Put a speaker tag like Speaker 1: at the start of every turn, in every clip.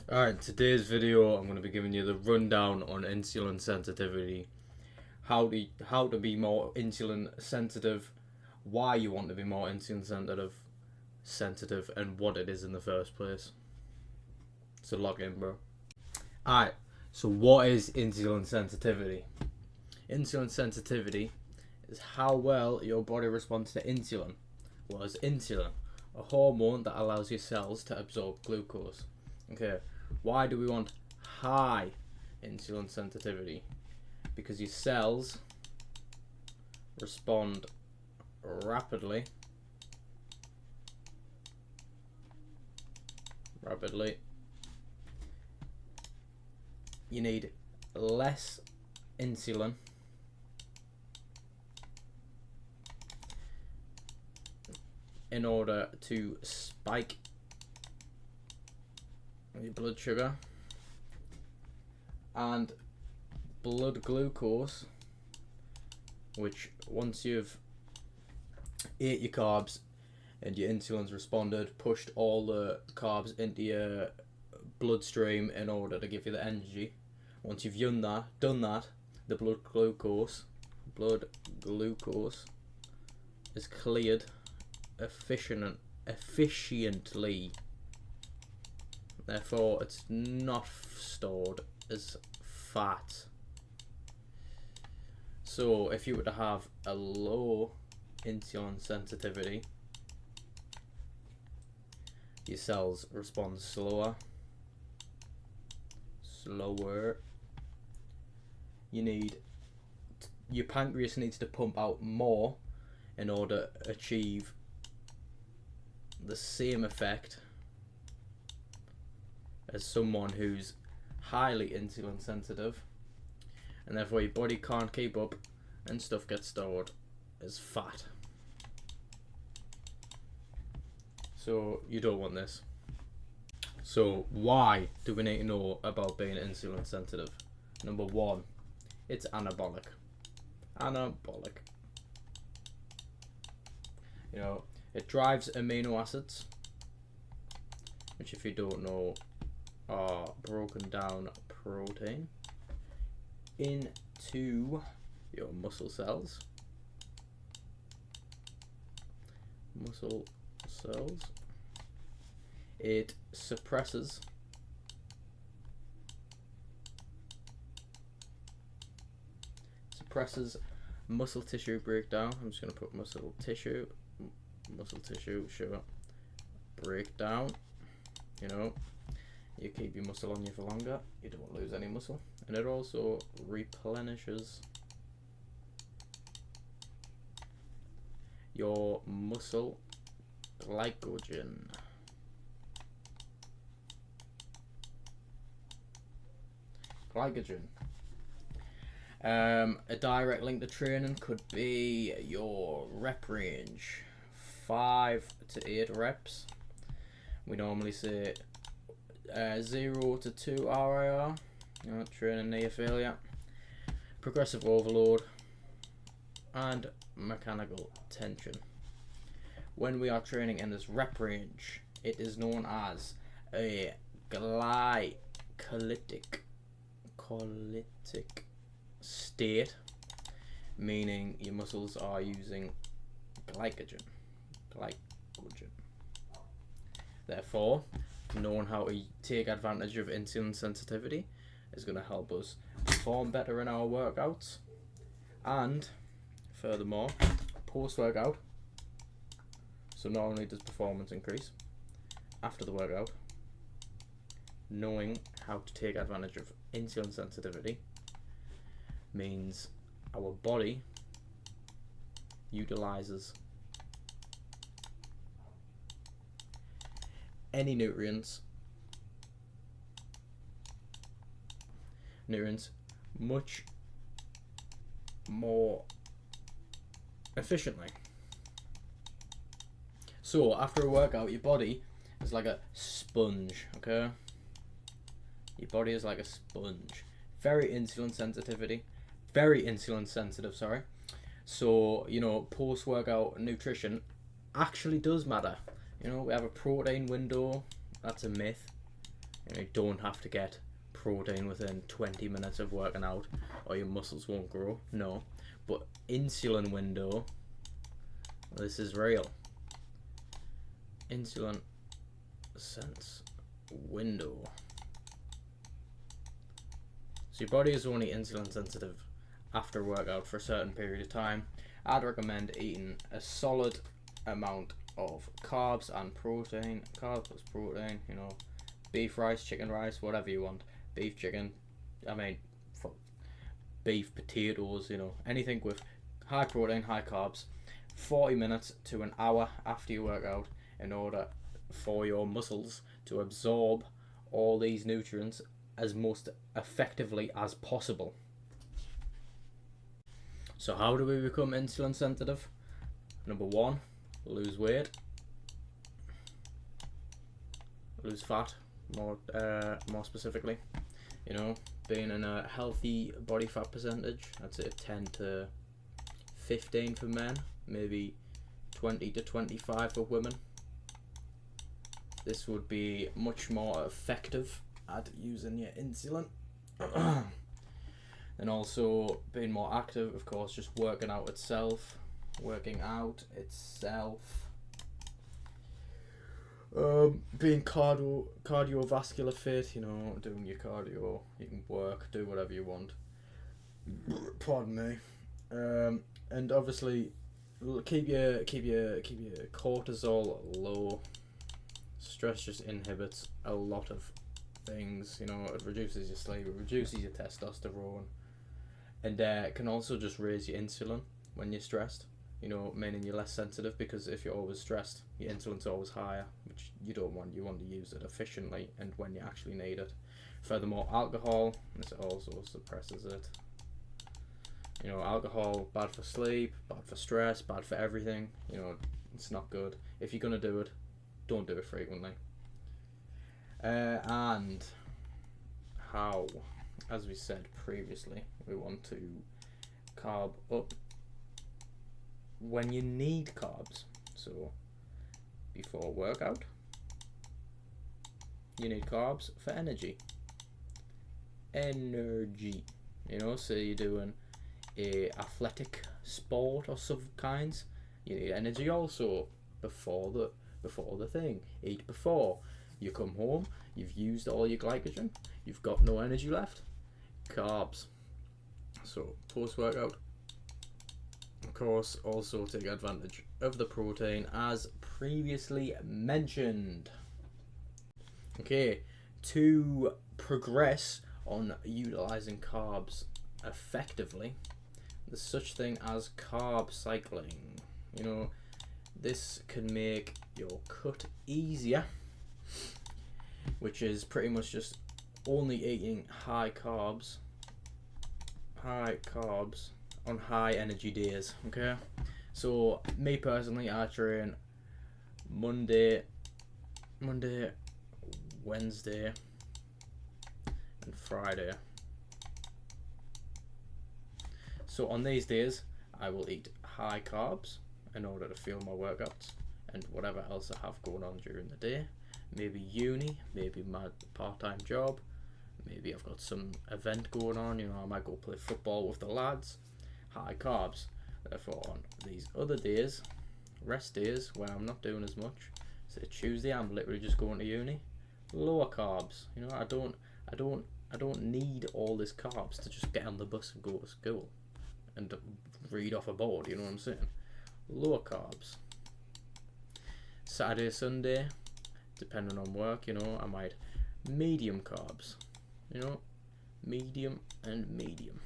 Speaker 1: Alright, today's video I'm going to be giving you the rundown on insulin sensitivity, how to be more insulin sensitive, why you want to be more insulin sensitive, and what it is in the first place. So log in, bro. Alright, so what is insulin sensitivity? Insulin sensitivity is how well your body responds to insulin. What is insulin? A hormone that allows your cells to absorb glucose. Okay, why do we want high insulin sensitivity? Because your cells respond rapidly you need less insulin in order to spike your blood sugar and blood glucose, which once you've ate your carbs and your insulin's responded, pushed all the carbs into your bloodstream in order to give you the energy. Once you've done that, the blood glucose is cleared efficiently. Therefore, it's not stored as fat. So, if you were to have a low insulin sensitivity, your cells respond slower. Your pancreas needs to pump out more in order to achieve the same effect as someone who's highly insulin sensitive, and therefore your body can't keep up and stuff gets stored as fat. So you don't want this. So why do we need to know about being insulin sensitive? Number one, it's anabolic. You know, it drives amino acids, which if you don't know are broken down protein into your muscle cells. It suppresses muscle tissue breakdown. I'm just going to put muscle tissue sugar breakdown. You know, you keep your muscle on you for longer, you don't lose any muscle. And it also replenishes your muscle glycogen. A direct link to training could be your rep range, 5 to 8 reps. We normally say 0 to 2 RIR, training near failure, progressive overload, and mechanical tension. When we are training in this rep range, it is known as a glycolytic state, meaning your muscles are using glycogen. Therefore, knowing how to take advantage of insulin sensitivity is going to help us perform better in our workouts, and furthermore, post-workout. So not only does performance increase after the workout, knowing how to take advantage of insulin sensitivity means our body utilizes any nutrients much more efficiently. So after a workout, your body is like a sponge, okay? Your body is like a sponge. Very insulin sensitive, sorry. So, you know, post-workout nutrition actually does matter. You know, we have a protein window. That's a myth. You don't have to get protein within 20 minutes of working out or your muscles won't grow. No. But insulin window, this is real. Insulin sense window. So your body is only insulin sensitive after workout for a certain period of time. I'd recommend eating a solid amount of carbs and protein. Carbs plus protein, you know, beef rice, chicken rice, whatever you want. Beef, chicken, beef, potatoes, you know, anything with high protein, high carbs. 40 minutes to an hour after you work out in order for your muscles to absorb all these nutrients as most effectively as possible. So how do we become insulin sensitive? Number one, lose weight, lose fat, more specifically. You know, being in a healthy body fat percentage, I'd say 10 to 15 for men, maybe 20 to 25 for women. This would be much more effective at using your insulin. And also being more active, of course, just working out itself. Being cardiovascular fit, you know, doing your cardio, you can work, do whatever you want. Pardon me. And obviously keep your cortisol low. Stress just inhibits a lot of things, you know. It reduces your sleep, it reduces your testosterone, and it can also just raise your insulin when you're stressed, you know, meaning you're less sensitive, because if you're always stressed, your insulin's always higher, which you don't want. You want to use it efficiently and when you actually need it. Furthermore, alcohol, this also suppresses it. You know, alcohol, bad for sleep, bad for stress, bad for everything. You know, it's not good. If you're going to do it, don't do it frequently. And how, as we said previously, we want to carb up when you need carbs. So before workout, you need carbs for energy. You know, so you're doing a athletic sport or some kinds, you need energy also before the thing. Eat before you come home, you've used all your glycogen, you've got no energy left, carbs. So post workout, of course, also take advantage of the protein as previously mentioned. Okay, to progress on utilizing carbs effectively, there's such thing as carb cycling. You know, this can make your cut easier, which is pretty much just only eating high carbs on high energy days. Okay, so me personally, I train Monday, Wednesday and Friday. So on these days I will eat high carbs in order to fuel my workouts and whatever else I have going on during the day. Maybe uni, maybe my part-time job, maybe I've got some event going on, you know, I might go play football with the lads. High carbs. Therefore on these other days, rest days where I'm not doing as much, say Tuesday I'm literally just going to uni, lower carbs. You know, I don't need all this carbs to just get on the bus and go to school and read off a board, you know what I'm saying? Lower carbs. Saturday, Sunday, depending on work, you know, I might medium carbs, you know, medium and medium.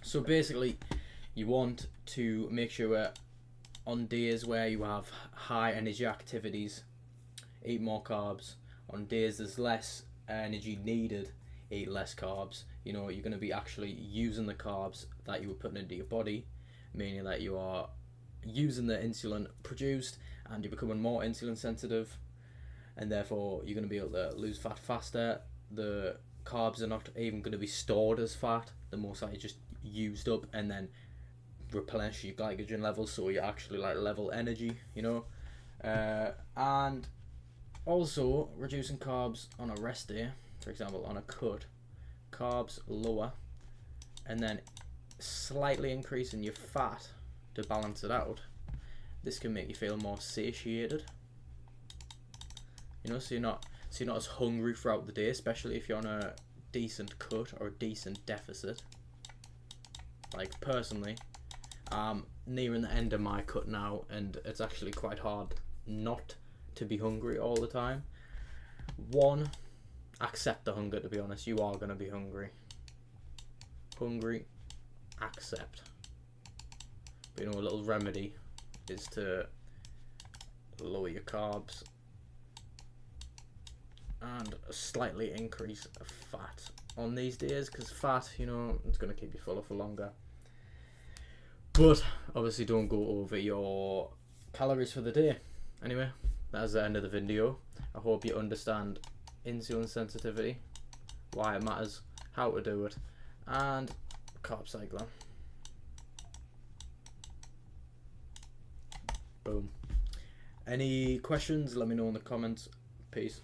Speaker 1: So basically, you want to make sure on days where you have high energy activities, eat more carbs. On days there's less energy needed, eat less carbs. You know, you're going to be actually using the carbs that you were putting into your body, meaning that you are using the insulin produced and you're becoming more insulin sensitive, and therefore you're going to be able to lose fat faster. The carbs are not even going to be stored as fat. They're most likely just used up and then replenish your glycogen levels, so you actually like level energy, you know. And Also, reducing carbs on a rest day, for example, on a cut, carbs lower, and then slightly increasing your fat to balance it out. This can make you feel more satiated. You know, so you're not as hungry throughout the day, especially if you're on a decent cut or a decent deficit. Like personally, I'm nearing the end of my cut now, and it's actually quite hard not to be hungry all the time. One, accept the hunger. To be honest, you are gonna be hungry. Accept. But you know, a little remedy is to lower your carbs and slightly increase fat on these days, because fat, you know, it's going to keep you fuller for longer. But obviously don't go over your calories for the day. Anyway, that's the end of the video. I hope you understand insulin sensitivity, why it matters, how to do it, and carb cycling. Boom. Any questions? Let me know in the comments. Peace.